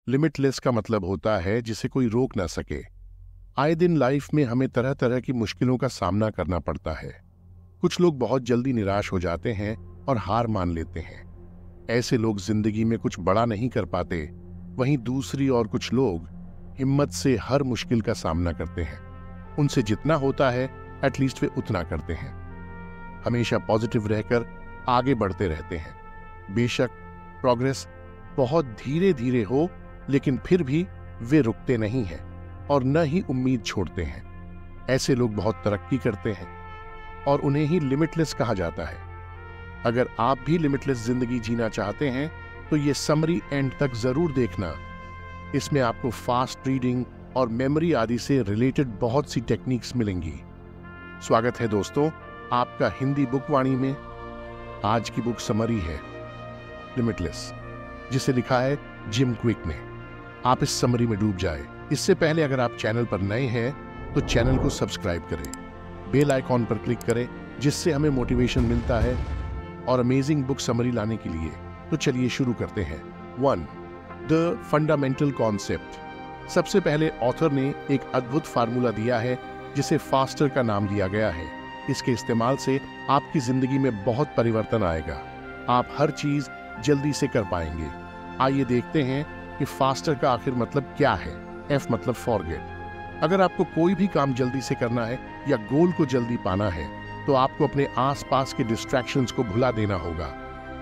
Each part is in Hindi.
लिमिटलेस का मतलब होता है जिसे कोई रोक ना सके। आए दिन लाइफ में हमें तरह तरह की मुश्किलों का सामना करना पड़ता है। कुछ लोग बहुत जल्दी निराश हो जाते हैं और हार मान लेते हैं। ऐसे लोग जिंदगी में कुछ बड़ा नहीं कर पाते। वहीं दूसरी और कुछ लोग हिम्मत से हर मुश्किल का सामना करते हैं। उनसे जितना होता है एटलीस्ट वे उतना करते हैं। हमेशा पॉजिटिव रहकर आगे बढ़ते रहते हैं। बेशक प्रोग्रेस बहुत धीरे धीरे हो, लेकिन फिर भी वे रुकते नहीं हैं और न ही उम्मीद छोड़ते हैं। ऐसे लोग बहुत तरक्की करते हैं और उन्हें ही लिमिटलेस कहा जाता है। अगर आप भी लिमिटलेस जिंदगी जीना चाहते हैं तो ये समरी एंड तक जरूर देखना। इसमें आपको फास्ट रीडिंग और मेमोरी आदि से रिलेटेड बहुत सी टेक्निक्स मिलेंगी। स्वागत है दोस्तों आपका हिंदी बुकवाणी में। आज की बुक समरी है लिमिटलेस, जिसे लिखा है जिम क्विक ने। आप इस समरी में डूब जाए। इससे पहले अगर आप चैनल पर नए हैं तो चैनल को सब्सक्राइब करें, बेल आइकॉन पर क्लिक करें, जिससे हमें मोटिवेशन मिलता है और अमेजिंग बुक समरी लाने के लिए। तो चलिए शुरू करते हैं। 1. The fundamental concept. सबसे पहले ऑथर ने एक अद्भुत फार्मूला दिया है जिसे फास्टर का नाम दिया गया है। इसके इस्तेमाल से आपकी जिंदगी में बहुत परिवर्तन आएगा। आप हर चीज जल्दी से कर पाएंगे। आइए देखते हैं कि फास्टर का आखिर मतलब क्या है। F मतलब फॉरगेट। अगर आपको कोई भी काम जल्दी से करना है या गोल को जल्दी पाना है तो आपको अपने आसपास के डिस्ट्रैक्शंस को भुला देना होगा,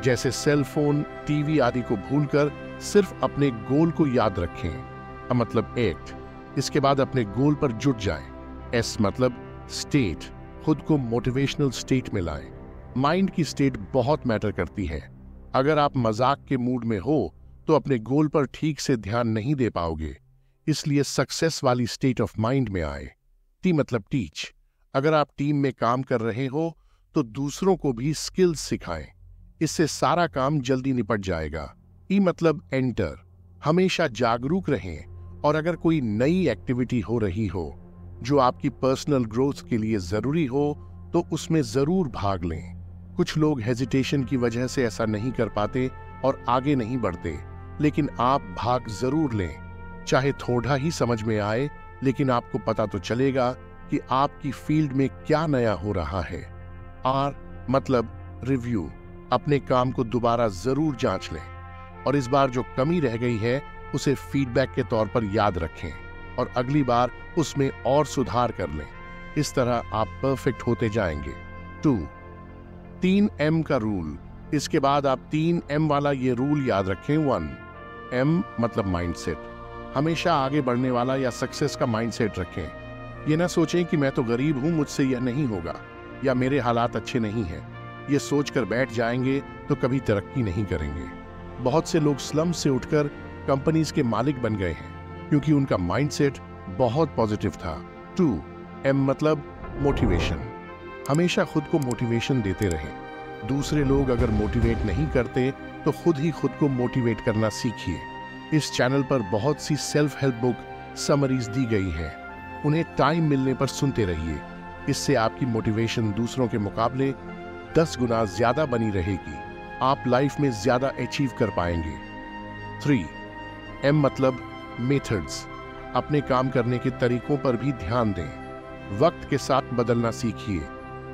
जैसे सेल फोन, टीवी आदि को भूलकर सिर्फ अपने गोल को याद रखें। मतलब एक्ट। इसके बाद अपने गोल पर जुट जाएं। S मतलब स्टेट। खुद को मोटिवेशनल स्टेट में लाएं। माइंड की स्टेट बहुत मैटर करती है। अगर आप मजाक के मूड में हो तो अपने गोल पर ठीक से ध्यान नहीं दे पाओगे। इसलिए सक्सेस वाली स्टेट ऑफ माइंड में आए। T मतलब टीच। अगर आप टीम में काम कर रहे हो तो दूसरों को भी स्किल्स सिखाएं। इससे सारा काम जल्दी निपट जाएगा। E मतलब एंटर। हमेशा जागरूक रहें और अगर कोई नई एक्टिविटी हो रही हो जो आपकी पर्सनल ग्रोथ के लिए जरूरी हो तो उसमें जरूर भाग लें। कुछ लोग हेजिटेशन की वजह से ऐसा नहीं कर पाते और आगे नहीं बढ़ते, लेकिन आप भाग जरूर लें। चाहे थोड़ा ही समझ में आए, लेकिन आपको पता तो चलेगा कि आपकी फील्ड में क्या नया हो रहा है। R मतलब रिव्यू। अपने काम को दोबारा जरूर जांच लें और इस बार जो कमी रह गई है उसे फीडबैक के तौर पर याद रखें और अगली बार उसमें और सुधार कर लें। इस तरह आप परफेक्ट होते जाएंगे। 2. 3M का रूल। इसके बाद आप 3M वाला ये रूल याद रखें। 1. M मतलब माइंडसेट। हमेशा आगे बढ़ने वाला या सक्सेस का माइंडसेट रखें। ये ना सोचें कि मैं तो गरीब हूं, मुझसे यह नहीं होगा, या मेरे हालात अच्छे नहीं हैं। ये सोचकर बैठ जाएंगे तो कभी तरक्की नहीं करेंगे। बहुत से लोग स्लम से उठकर कंपनीज के मालिक बन गए हैं क्योंकि उनका माइंडसेट बहुत पॉजिटिव था। 2. M मतलब मोटिवेशन। हमेशा खुद को मोटिवेशन देते रहें। दूसरे लोग अगर मोटिवेट नहीं करते तो खुद ही खुद को मोटिवेट करना सीखिए। इस चैनल पर बहुत सी सेल्फ हेल्प बुक समरीज दी गई है। उन्हें टाइम मिलने पर सुनते रहिए। इससे आपकी मोटिवेशन दूसरों के मुकाबले 10 गुना ज्यादा बनी रहेगी। आप लाइफ में ज्यादा अचीव कर पाएंगे। 3. M मतलब मेथड्स। अपने काम करने के तरीकों पर भी ध्यान दें। वक्त के साथ बदलना सीखिए।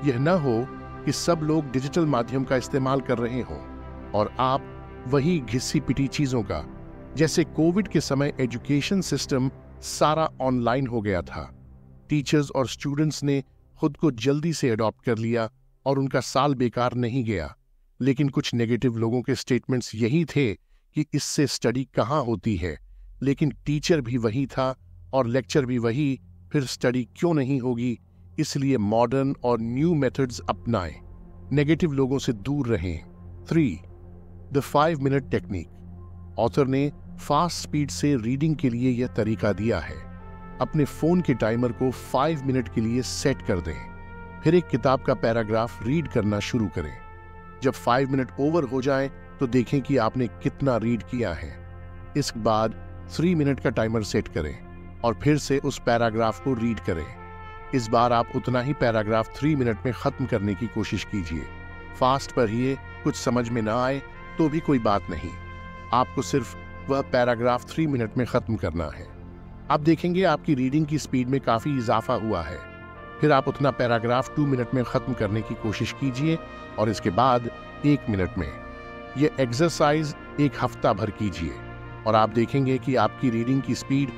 यह न हो कि सब लोग डिजिटल माध्यम का इस्तेमाल कर रहे हों और आप वही घिसी पिटी चीजों का। जैसे कोविड के समय एजुकेशन सिस्टम सारा ऑनलाइन हो गया था। टीचर्स और स्टूडेंट्स ने खुद को जल्दी से अडॉप्ट कर लिया और उनका साल बेकार नहीं गया। लेकिन कुछ नेगेटिव लोगों के स्टेटमेंट्स यही थे कि इससे स्टडी कहाँ होती है, लेकिन टीचर भी वही था और लेक्चर भी वही, फिर स्टडी क्यों नहीं होगी। इसलिए मॉडर्न और न्यू मेथड्स अपनाएं। नेगेटिव लोगों से दूर रहें। 3. The 5 minute technique. ऑथर ने फास्ट स्पीड से रीडिंग के लिए यह तरीका दिया है। अपने फोन के टाइमर को 5 मिनट के लिए सेट कर दें, फिर एक किताब का पैराग्राफ रीड करना शुरू करें। जब 5 मिनट ओवर हो जाएं तो देखें कि आपने कितना रीड किया है। इसके बाद 3 मिनट का टाइमर सेट करें और फिर से उस पैराग्राफ को रीड करें। इस बार आप उतना ही पैराग्राफ 3 मिनट में खत्म करने की कोशिश कीजिए। फास्ट पढ़िए, कुछ समझ में ना आए तो भी कोई बात नहीं, आपको सिर्फ वह पैराग्राफ 3 मिनट में खत्म करना है। आप देखेंगे आपकी रीडिंग की स्पीड में काफी इजाफा हुआ है। फिर आप उतना पैराग्राफ 2 मिनट में खत्म करने की कोशिश कीजिए और इसके बाद 1 मिनट में। यह एक्सरसाइज 1 हफ्ता भर कीजिए और आप देखेंगे कि आपकी रीडिंग की स्पीड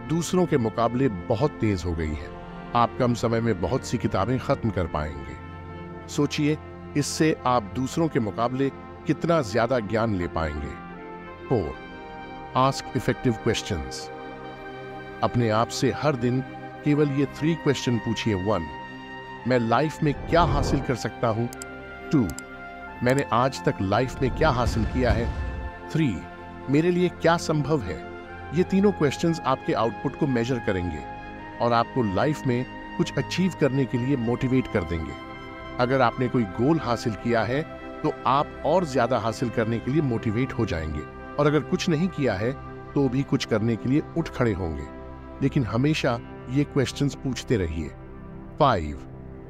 दूसरों के मुकाबले बहुत तेज हो गई है। आप कम समय में बहुत सी किताबें खत्म कर पाएंगे। सोचिए, इससे आप दूसरों के मुकाबले कितना ज्यादा ज्ञान ले पाएंगे। 4. Ask effective questions. अपने आप से हर दिन केवल ये 3 क्वेश्चन पूछिए। 1. मैं लाइफ में क्या हासिल कर सकता हूं? 2. मैंने आज तक लाइफ में क्या हासिल किया है? 3. मेरे लिए क्या संभव है? ये तीनों क्वेश्चंस आपके आउटपुट को मेजर करेंगे और आपको लाइफ में कुछ अचीव करने के लिए मोटिवेट कर देंगे। अगर आपने कोई गोल हासिल किया है तो आप और ज्यादा हासिल करने के लिए मोटिवेट हो जाएंगे, और अगर कुछ नहीं किया है तो भी कुछ करने के लिए उठ खड़े होंगे। लेकिन हमेशा ये क्वेश्चंस पूछते रहिए। 5.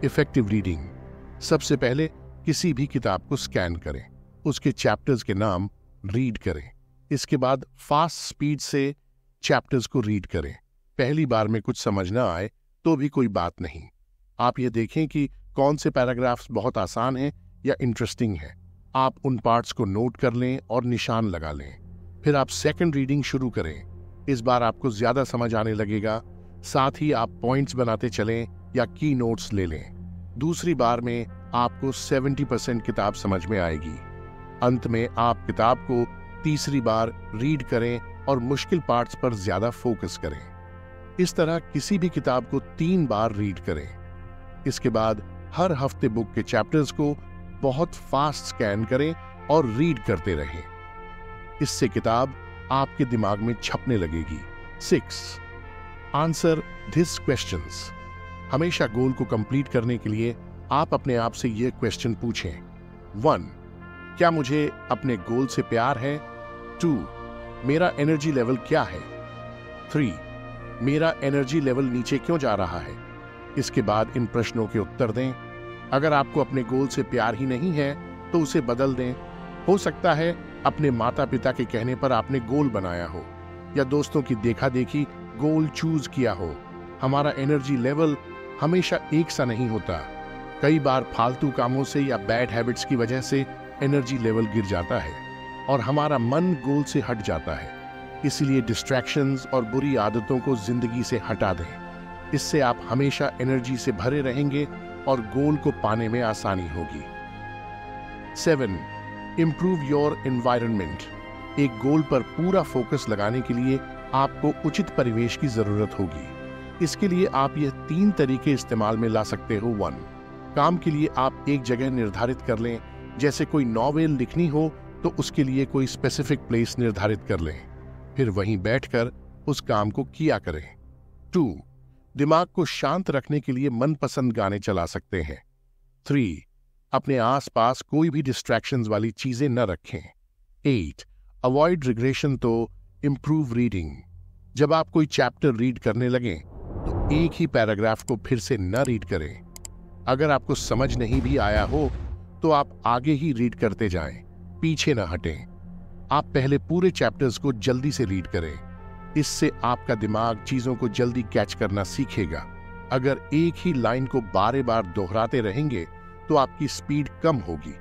Effective reading. सबसे पहले किसी भी किताब को स्कैन करें, उसके चैप्टर्स के नाम रीड करें। इसके बाद फास्ट स्पीड से चैप्टर्स को रीड करें। पहली बार में कुछ समझ ना आए तो भी कोई बात नहीं। आप ये देखें कि कौन से पैराग्राफ्स बहुत आसान हैं या इंटरेस्टिंग हैं। आप उन पार्ट्स को नोट कर लें और निशान लगा लें। फिर आप सेकंड रीडिंग शुरू करें। इस बार आपको ज्यादा समझ आने लगेगा। साथ ही आप पॉइंट्स बनाते चलें या की नोट्स ले लें। दूसरी बार में आपको 70% किताब समझ में आएगी। अंत में आप किताब को तीसरी बार रीड करें और मुश्किल पार्ट्स पर ज्यादा फोकस करें। इस तरह किसी भी किताब को 3 बार रीड करें। इसके बाद हर हफ्ते बुक के चैप्टर्स को बहुत फास्ट स्कैन करें और रीड करते रहें। इससे किताब आपके दिमाग में छपने लगेगी। 6. Answer this questions. हमेशा गोल को कंप्लीट करने के लिए आप अपने आप से यह क्वेश्चन पूछें। 1. क्या मुझे अपने गोल से प्यार है? 2. मेरा एनर्जी लेवल क्या है? 3. मेरा एनर्जी लेवल नीचे क्यों जा रहा है? इसके बाद इन प्रश्नों के उत्तर दें। अगर आपको अपने गोल से प्यार ही नहीं है तो उसे बदल दें। हो सकता है अपने माता पिता के कहने पर आपने गोल बनाया हो या दोस्तों की देखा देखी गोल चूज किया हो। हमारा एनर्जी लेवल हमेशा एक सा नहीं होता। कई बार फालतू कामों से या बैड हैबिट्स की वजह से एनर्जी लेवल गिर जाता है और हमारा मन गोल से हट जाता है। इसलिए डिस्ट्रैक्शंस और बुरी आदतों को जिंदगी से हटा दें। इससे आप हमेशा एनर्जी से भरे रहेंगे और गोल को पाने में आसानी होगी। 7. Improve your environment. एक गोल पर पूरा फोकस लगाने के लिए आपको उचित परिवेश की जरूरत होगी। इसके लिए आप यह 3 तरीके इस्तेमाल में ला सकते हो। 1. काम के लिए आप एक जगह निर्धारित कर लें। जैसे कोई नॉवेल लिखनी हो तो उसके लिए कोई स्पेसिफिक प्लेस निर्धारित कर लें, फिर वहीं बैठकर उस काम को किया करें। 2. दिमाग को शांत रखने के लिए मनपसंद गाने चला सकते हैं। 3. अपने आसपास कोई भी डिस्ट्रैक्शंस वाली चीजें न रखें। 8. अवॉइड रिग्रेशन तो इंप्रूव रीडिंग। जब आप कोई चैप्टर रीड करने लगें तो एक ही पैराग्राफ को फिर से न रीड करें। अगर आपको समझ नहीं भी आया हो तो आप आगे ही रीड करते जाएं, पीछे न हटें। आप पहले पूरे चैप्टर्स को जल्दी से रीड करें। इससे आपका दिमाग चीजों को जल्दी कैच करना सीखेगा। अगर एक ही लाइन को बार बार दोहराते रहेंगे तो आपकी स्पीड कम होगी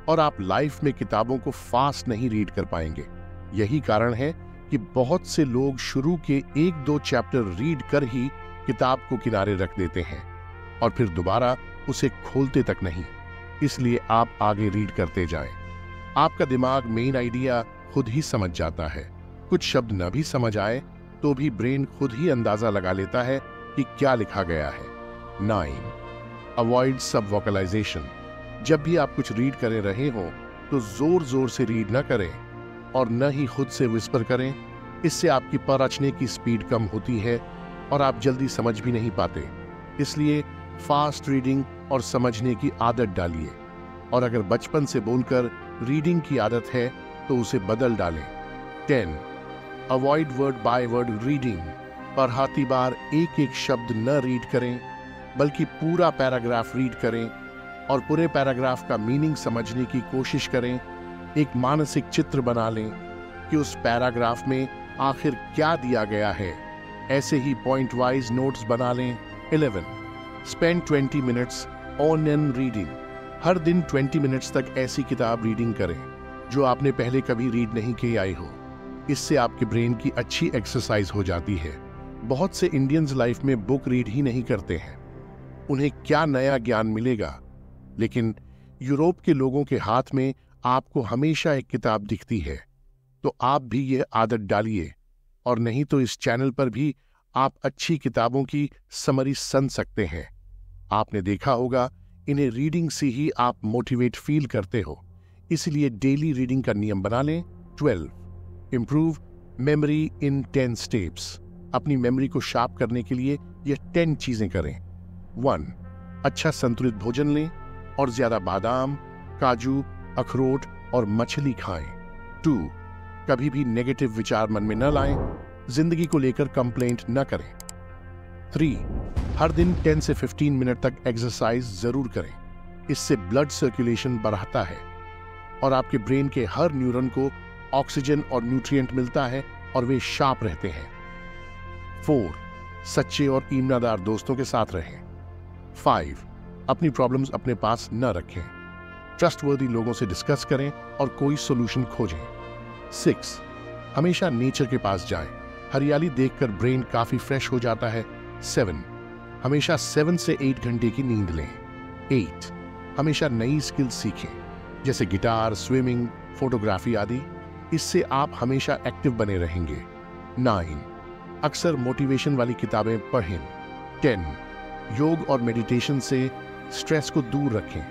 और आप लाइफ में किताबों को फास्ट नहीं रीड कर पाएंगे। यही कारण है कि बहुत से लोग शुरू के 1-2 चैप्टर रीड कर ही किताब को किनारे रख देते हैं और फिर दोबारा उसे खोलते तक नहीं। इसलिए आप आगे रीड करते जाएं। आपका दिमाग मेन आइडिया खुद ही समझ जाता है। कुछ शब्द न भी समझ आए तो भी ब्रेन खुद ही अंदाजा लगा लेता है कि क्या लिखा गया है। 9. अवॉइड सब वोकलाइजेशन। जब भी आप कुछ रीड कर रहे हो तो जोर जोर से रीड न करें और न ही खुद से विस्पर करें। इससे आपकी परखने की स्पीड कम होती है और आप जल्दी समझ भी नहीं पाते। इसलिए फास्ट रीडिंग और समझने की आदत डालिए, और अगर बचपन से बोलकर रीडिंग की आदत है तो उसे बदल डालें। 10. Avoid word by word reading. पढ़ाती बार एक एक शब्द न रीड करें बल्कि पूरा पैराग्राफ रीड करें और पूरे पैराग्राफ का मीनिंग समझने की कोशिश करें। एक मानसिक चित्र बना लें। कि उस पैराग्राफ में आखिर क्या दिया गया है। ऐसे ही पॉइंट वाइज नोट्स बना लें। 11. Spend 20 minutes on an reading. हर दिन 20 मिनट्स तक ऐसी किताब रीडिंग करें जो आपने पहले कभी रीड नहीं की आई हो। इससे आपके ब्रेन की अच्छी एक्सरसाइज हो जाती है। बहुत से इंडियंस लाइफ में बुक रीड ही नहीं करते हैं, उन्हें क्या नया ज्ञान मिलेगा। लेकिन यूरोप के लोगों के हाथ में आपको हमेशा एक किताब दिखती है, तो आप भी ये आदत डालिए। और नहीं तो इस चैनल पर भी आप अच्छी किताबों की समरी सुन सकते हैं। आपने देखा होगा, इन्हें रीडिंग से ही आप मोटिवेट फील करते हो, इसलिए डेली रीडिंग का नियम बना लें। 12. Improve memory in 10 steps. अपनी मेमोरी को शार्प करने के लिए ये 10 चीजें करें। 1. अच्छा संतुलित भोजन लें और ज्यादा बादाम, काजू, अखरोट और मछली खाएं। 2. कभी भी नेगेटिव विचार मन में न लाएं, जिंदगी को लेकर कंप्लेंट न करें। 3. हर दिन 10 से 15 मिनट तक एक्सरसाइज जरूर करें। इससे ब्लड सर्कुलेशन बढ़ता है और आपके ब्रेन के हर न्यूरॉन को ऑक्सीजन और न्यूट्रिएंट मिलता है और वे शार्प रहते हैं। 4. सच्चे और ईमानदार दोस्तों के साथ रहें। 5. अपनी प्रॉब्लम्स अपने पास न रखें, ट्रस्टवर्दी लोगों से डिस्कस करें और कोई सॉल्यूशन खोजें। 6. हमेशा नेचर के पास जाएं, हरियाली देखकर ब्रेन काफी फ्रेश हो जाता है। 7. हमेशा 7 से 8 घंटे की नींद लें। 8. हमेशा नई स्किल्स सीखें, जैसे गिटार, स्विमिंग, फोटोग्राफी आदि। इससे आप हमेशा एक्टिव बने रहेंगे। 9. अक्सर मोटिवेशन वाली किताबें पढ़ें। 10. योग और मेडिटेशन से स्ट्रेस को दूर रखें।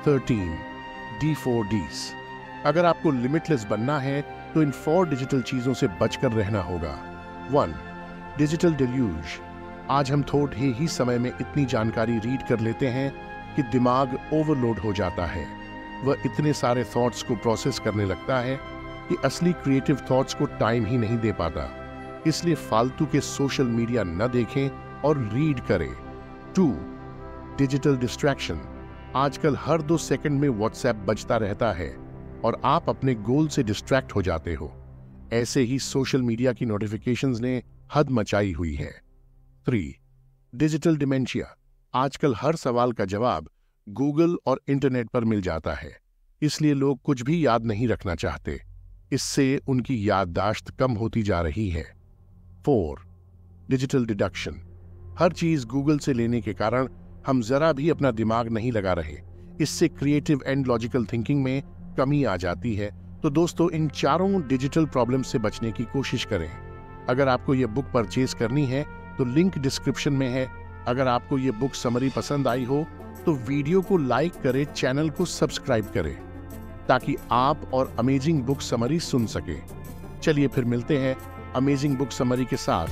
13. D4Ds। अगर आपको लिमिटलेस बनना है तो इन 4 डिजिटल चीजों से बचकर रहना होगा। 1. Digital deluge. आज हम थोड़े ही समय में इतनी जानकारी रीड कर लेते हैं कि दिमाग ओवरलोड हो जाता है। वह इतने सारे थॉट्स को प्रोसेस करने लगता है कि असली क्रिएटिव थॉट्स को टाइम ही नहीं दे पाता। इसलिए फालतू के सोशल मीडिया न देखें और रीड करें। 2. Digital distraction. आजकल हर 2 सेकंड में व्हाट्सएप बजता रहता है और आप अपने गोल से डिस्ट्रैक्ट हो जाते हो। ऐसे ही सोशल मीडिया की नोटिफिकेशंस ने हद मचाई हुई है। 3. Digital dementia. आजकल हर सवाल का जवाब गूगल और इंटरनेट पर मिल जाता है, इसलिए लोग कुछ भी याद नहीं रखना चाहते। इससे उनकी याददाश्त कम होती जा रही है। 4. Digital deduction. हर चीज गूगल से लेने के कारण हम जरा भी अपना दिमाग नहीं लगा रहे। इससे क्रिएटिव एंड लॉजिकल थिंकिंग में कमी आ जाती है। तो दोस्तों, इन चारों डिजिटल प्रॉब्लम से बचने की कोशिश करें। अगर आपको यह बुक परचेज करनी है तो लिंक डिस्क्रिप्शन में है। अगर आपको यह बुक समरी पसंद आई हो तो वीडियो को लाइक करें, चैनल को सब्सक्राइब करें ताकि आप और अमेजिंग बुक समरी सुन सके। चलिए फिर मिलते हैं अमेजिंग बुक समरी के साथ।